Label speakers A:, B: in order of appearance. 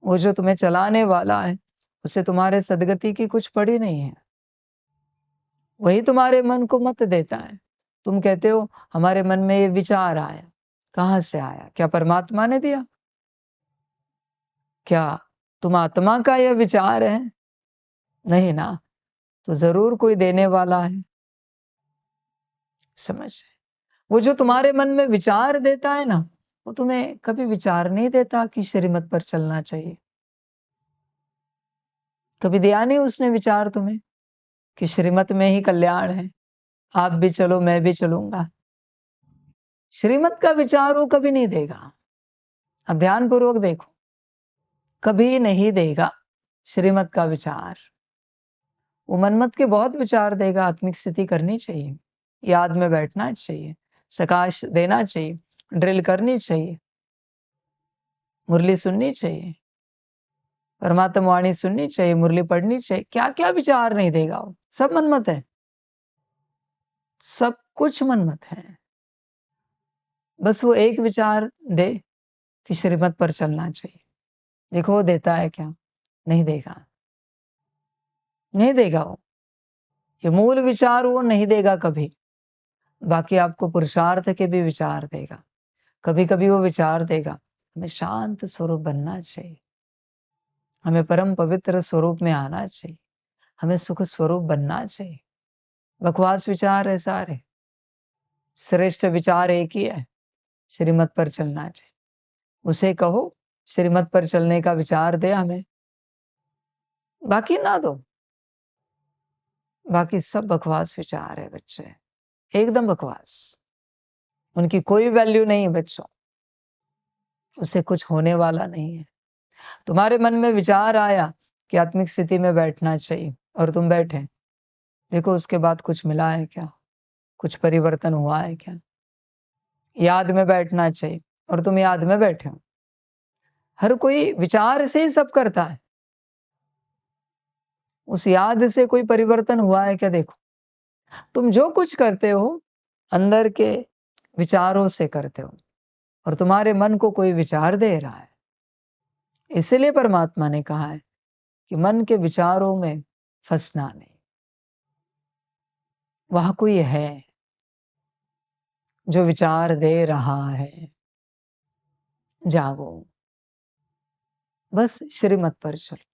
A: वो जो तुम्हें चलाने वाला है, उसे तुम्हारे सद्गति की कुछ पड़ी नहीं है। वही तुम्हारे मन को मत देता है। तुम कहते हो हमारे मन में ये विचार आया, कहाँ से आया? क्या परमात्मा ने दिया? क्या तुम आत्मा का यह विचार है? नहीं ना, तो ज़रूर कोई देने वाला है। समझ? वो जो तुम्हारे मन में विचार देता है ना, वो तुम्हें कभी विचार नहीं देता कि श्रीमत पर चलना चाहिए। कभी दिया नहीं उसने विचार तुम्हें कि श्रीमत में ही कल्याण है, आप भी चलो मैं भी चलूँगा। श्रीमत का विचार वो कभी नहीं देगा। अब ध्यानपूर्वक देखो, कभी नहीं देगा श्रीमत का विचार। वो मनमत के बहुत विचार देगा, आत्मिक स्थिति करनी चाहिए, याद में बैठना चाहिए, सकाश देना चाहिए, ड्रिल करनी चाहिए, मुरली सुननी चाहिए, परमात्मा वाणी सुननी चाहिए, मुरली पढ़नी चाहिए। क्या-क्या विचार नहीं देगा वो, सब मनमत है। सब कुछ मनमत है। बस वो एक विचार दे कि श्रीमत पर चलना चाहिए। देखो वो देता है क्या? नहीं देगा। नहीं देगा वो। ये मूल विचार वो नहीं देगा कभी। बाकी आपको पुरुषार्थ के भी विचार देगा। कभी-कभी वो विचार देगा, हमें शांत स्वरूप बनना चाहिए। हमें परम पवित्र स्वरूप में आना चाहिए। हमें सुख स्वरूप बनना चाहिए। बकवास विचार है सारे। श्रेष्ठ विचार एक ही है, श्रीमत पर चलना चाहिए। उसे कहो श्रीमत पर चलने का विचार दे हमें, बाकी ना दो। बाकी सब बकवास विचार है बच्चे, एकदम बकवास। उनकी कोई वैल्यू नहीं है बच्चों, उससे कुछ होने वाला नहीं है। तुम्हारे मन में विचार आया कि आत्मिक स्थिति में बैठना चाहिए और तुम बैठे, देखो उसके बाद कुछ मिला है क्या? कुछ परिवर्तन हुआ है क्या? याद में बैठना चाहिए और तुम याद में बैठे हो। हर कोई विचार से ही सब करता है। उस याद से कोई परिवर्तन हुआ है क्या? देखो, तुम जो कुछ करते हो अंदर के विचारों से करते हो और तुम्हारे मन को कोई विचार दे रहा है। इसीलिए परमात्मा ने कहा है कि मन के विचारों में फंसना नहीं। वहां कोई है जो विचार दे रहा है। जागो, बस श्रीमत पर चलो।